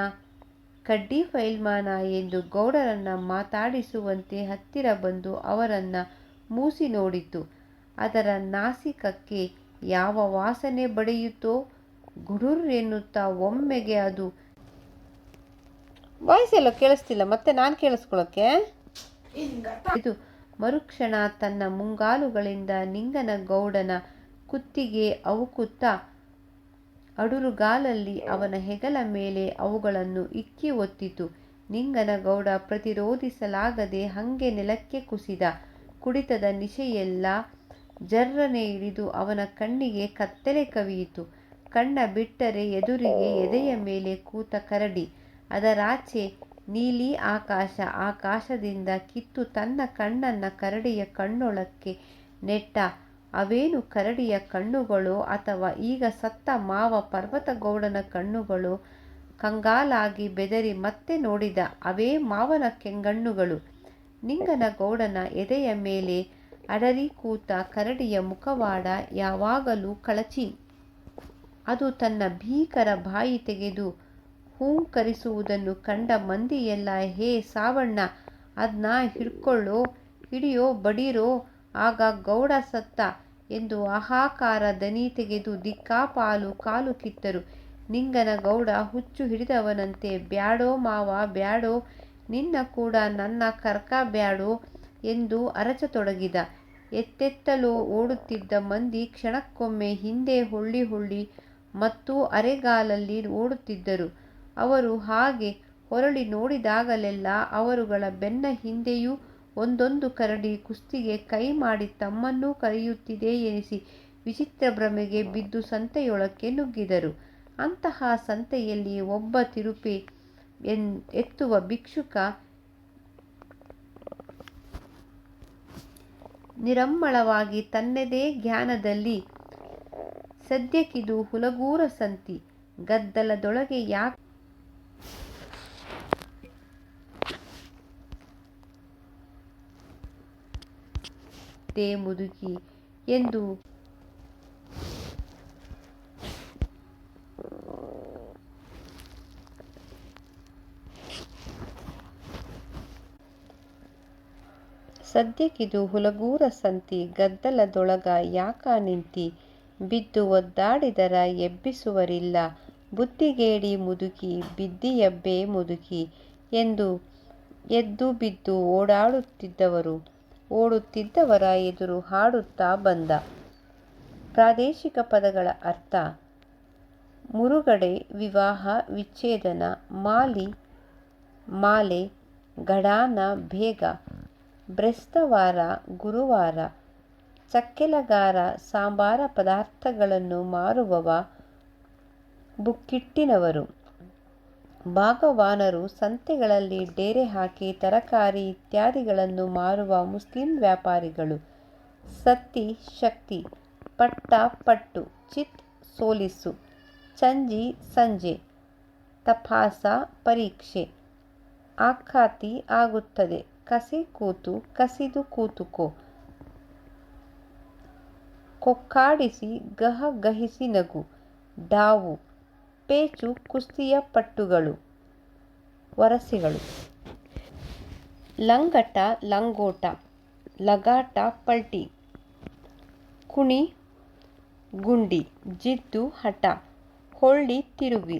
ಕಡ್ಡಿ ಫೈಲ್ಮಾನ ಎಂದು ಗೌಡರನ್ನ ಮಾತಾಡಿಸುವಂತೆ ಹತ್ತಿರ ಬಂದು ಅವರನ್ನ ಮೂಸಿ ನೋಡಿತು. ಅದರ ನಾಸಿಕಕ್ಕೆ ಯಾವ ವಾಸನೆ ಬಡಿಯಿತೋ ಗುಡುರ್ ಎನ್ನುತ್ತಾ ಒಮ್ಮೆಗೆ ಅದು ವಾಯ್ಸ್ ಎಲ್ಲೋ ಕೇಳಿಸ್ತಿಲ್ಲ, ಮತ್ತೆ ನಾನು ಕೇಳಿಸ್ಕೊಳ್ಳೋಕೆ ಇದು ಮರುಕ್ಷಣ ತನ್ನ ಮುಂಗಾಲುಗಳಿಂದ ನಿಂಗನಗೌಡನ ಕುತ್ತಿಗೆ ಅವುಕುತ್ತಾ ಅಡುರುಗಾಲಲ್ಲಿ ಅವನ ಹೆಗಲ ಮೇಲೆ ಅವುಗಳನ್ನು ಇಕ್ಕಿ ಒತ್ತಿತು. ನಿಂಗನಗೌಡ ಪ್ರತಿರೋಧಿಸಲಾಗದೆ ಹಂಗೆ ನೆಲಕ್ಕೆ ಕುಸಿದ. ಕುಡಿತದ ನಿಶೆಯೆಲ್ಲ ಜರ್ರನೆ ಇಳಿದು ಅವನ ಕಣ್ಣಿಗೆ ಕತ್ತಲೆ ಕವಿಯಿತು. ಕಣ್ಣ ಬಿಟ್ಟರೆ ಎದುರಿಗೆ ಎದೆಯ ಮೇಲೆ ಕೂತ ಕರಡಿ, ಅದರಾಚೆ ನೀಲಿ ಆಕಾಶ. ಆಕಾಶದಿಂದ ಕಿತ್ತು ತನ್ನ ಕಣ್ಣನ್ನ ಕರಡಿಯ ಕಣ್ಣೊಳಕ್ಕೆ ನೆಟ್ಟ. ಅವೇನು ಕರಡಿಯ ಕಣ್ಣುಗಳೋ ಅಥವಾ ಈಗ ಸತ್ತ ಮಾವ ಪರ್ವತಗೌಡನ ಕಣ್ಣುಗಳೋ? ಕಂಗಾಲಾಗಿ ಬೆದರಿ ಮತ್ತೆ ನೋಡಿದ. ಅವೇ ಮಾವನ ಕೆಂಗಣ್ಣುಗಳು. ನಿಂಗನಗೌಡನ ಎದೆಯ ಮೇಲೆ ಅಡರಿ ಕೂತ ಕರಡಿಯ ಮುಖವಾಡ ಯಾವಾಗಲೂ ಕಳಚಿ. ಅದು ತನ್ನ ಭೀಕರ ಬಾಯಿ ತೆಗೆದು ಹೂಂಕರಿಸುವುದನ್ನು ಕಂಡ ಮಂದಿಯೆಲ್ಲ ಹೇ ಸಾವಣ್ಣ ಅದ್ನ ಹಿಡ್ಕೊಳ್ಳೋ, ಹಿಡಿಯೋ, ಬಡೀರೋ, ಆಗ ಗೌಡ ಸತ್ತ ಎಂದು ಹಾಹಾಕಾರ ದನಿ ತೆಗೆದು ದಿಕ್ಕಾಪಾಲು ಕಾಲು ಕಿತ್ತರು. ನಿಂಗನ ಗೌಡ ಹುಚ್ಚು ಹಿಡಿದವನಂತೆ. ಬ್ಯಾಡೋ ಮಾವ ಬ್ಯಾಡೋ, ನಿನ್ನ ಕೂಡ ನನ್ನ ಕರ್ಕ ಬ್ಯಾಡೋ ಎಂದು ಅರಚತೊಡಗಿದ. ಎತ್ತೆತ್ತಲೋ ಓಡುತ್ತಿದ್ದ ಮಂದಿ ಕ್ಷಣಕ್ಕೊಮ್ಮೆ ಹಿಂದೆ ಹೊಳ್ಳಿ ಹೊಳ್ಳಿ ಮತ್ತು ಅರೆಗಾಲಲ್ಲಿ ಓಡುತ್ತಿದ್ದರು. ಅವರು ಹಾಗೆ ಹೊರಳಿ ನೋಡಿದಾಗಲೆಲ್ಲ ಅವರುಗಳ ಬೆನ್ನ ಹಿಂದೆಯೂ ಒಂದೊಂದು ಕರಡಿ ಕುಸ್ತಿಗೆ ಕೈ ಮಾಡಿ ತಮ್ಮನ್ನೂ ಕರೆಯುತ್ತಿದೆ ಎನಿಸಿ ವಿಚಿತ್ರ ಭ್ರಮೆಗೆ ಬಿದ್ದು ಸಂತೆಯೊಳಕ್ಕೆ ನುಗ್ಗಿದರು. ಅಂತಹ ಸಂತೆಯಲ್ಲಿ ಒಬ್ಬ ತಿರುಪೆ ಎತ್ತುವ ಭಿಕ್ಷುಕ ನಿರಮ್ಮಳವಾಗಿ ತನ್ನದೇ ಜ್ಞಾನದಲ್ಲಿ ಸದ್ಯಕ್ಕಿದು ಹುಲಗೂರ ಸಂತಿ, ಗದ್ದಲದೊಳಗೆ ಯಾಕೆ ಮುದುಕಿ ಎಂದು ಸದ್ಯಕ್ಕಿದು ಹುಲಗೂರ ಸಂತಿ, ಗದ್ದಲದೊಳಗ ಯಾಕ ನಿಂತಿ, ಬಿದ್ದು ಒದ್ದಾಡಿದರ ಎಬ್ಬಿಸುವರಿಲ್ಲ, ಬುದ್ಧಿಗೇಡಿ ಮುದುಕಿ ಬಿದ್ದಿಯಬ್ಬೆ ಮುದುಕಿ ಎಂದು ಎದ್ದು ಬಿದ್ದು ಓಡುತ್ತಿದ್ದವರ ಎದುರು ಹಾಡುತ್ತಾ ಬಂದ. ಪ್ರಾದೇಶಿಕ ಪದಗಳ ಅರ್ಥ: ಮುರುಗಡೆ, ವಿವಾಹ, ವಿಚ್ಛೇದನ, ಮಾಲೆ, ಗಡಾನ, ಬೇಗ, ಬ್ರೇಸ್ತವಾರ, ಗುರುವಾರ, ಚಕ್ಕೆಲಗಾರ, ಸಾಂಬಾರ ಪದಾರ್ಥಗಳನ್ನು ಮಾರುವವ, ಬುಕ್ಕಿಟ್ಟಿನವರು. ಭಾಗವಾನರು, ಸಂತೆಗಳಲ್ಲಿ ಡೇರೆ ಹಾಕಿ ತರಕಾರಿ ಇತ್ಯಾದಿಗಳನ್ನು ಮಾರುವ ಮುಸ್ಲಿಂ ವ್ಯಾಪಾರಿಗಳು. ಸತ್ತಿ, ಶಕ್ತಿ. ಪಟ್ಟ, ಪಟ್ಟು. ಚಿತ್, ಸೋಲಿಸು. ಚಂಜಿ, ಸಂಜೆ. ತಪಾಸ, ಪರೀಕ್ಷೆ. ಆಖ್ಯಾತಿ, ಆಗುತ್ತದೆ. ಕಸೆ ಕೂತು, ಕಸಿದು ಕೂತುಕೋ. ಕೊಕ್ಕಾಡಿಸಿ, ಗಹಗಹಿಸಿ ನಗು. ಡಾವು, ಪೇಚು, ಕುಸ್ತಿಯ ಪಟ್ಟುಗಳು, ವರಸೆಗಳು. ಲಂಗಟ, ಲಂಗೋಟ. ಲಗಾಟ, ಪಲ್ಟಿ. ಕುಣಿ, ಗುಂಡಿ. ಜಿದ್ದು, ಹಠ. ಹೊಳ್ಳಿ, ತಿರುಗಿ.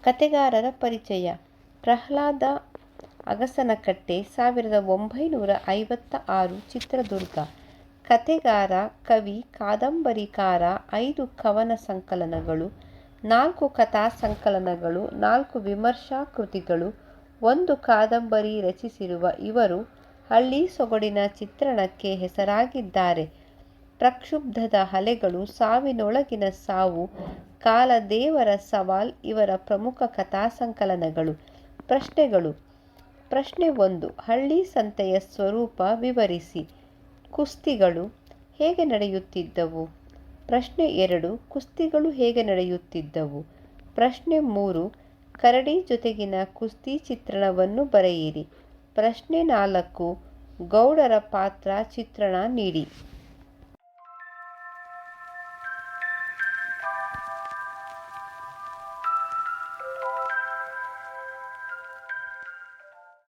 ಕತೆಗಾರರ ಪರಿಚಯ: ಪ್ರಹ್ಲಾದ ಅಗಸನಕಟ್ಟೆ, 1956, ಚಿತ್ರದುರ್ಗ. ಕತೆಗಾರ: ಕವಿ, ಕಾದಂಬರಿಕಾರ. 5 ಕವನ ಸಂಕಲನಗಳು, 4 ಕಥಾ ಸಂಕಲನಗಳು, 4 ವಿಮರ್ಶಾ ಕೃತಿಗಳು, 1 ಕಾದಂಬರಿ ರಚಿಸಿರುವ ಇವರು ಹಳ್ಳಿ ಸೊಗಡಿನ ಚಿತ್ರಣಕ್ಕೆ ಹೆಸರಾಗಿದ್ದಾರೆ. ಪ್ರಕ್ಷುಬ್ಧದ ಅಲೆಗಳು, ಸಾವಿನೊಳಗಿನ ಸಾವು, ಕಾಲದೇವರ ಸವಾಲ್ ಇವರ ಪ್ರಮುಖ ಕಥಾ ಸಂಕಲನಗಳು. ಪ್ರಶ್ನೆಗಳು: ಪ್ರಶ್ನೆ 1, ಹಳ್ಳಿ ಸಂತೆಯ ಸ್ವರೂಪ ವಿವರಿಸಿ. ಕುಸ್ತಿಗಳು ಹೇಗೆ ನಡೆಯುತ್ತಿದ್ದವು? ಪ್ರಶ್ನೆ 2, ಕುಸ್ತಿಗಳು ಹೇಗೆ ನಡೆಯುತ್ತಿದ್ದವು? ಪ್ರಶ್ನೆ 3, ಕರಡಿ ಜೊತೆಗಿನ ಕುಸ್ತಿ ಚಿತ್ರಣವನ್ನು ಬರೆಯಿರಿ. ಪ್ರಶ್ನೆ 4, ಗೌಡರ ಪಾತ್ರ ಚಿತ್ರಣ ನೀಡಿ.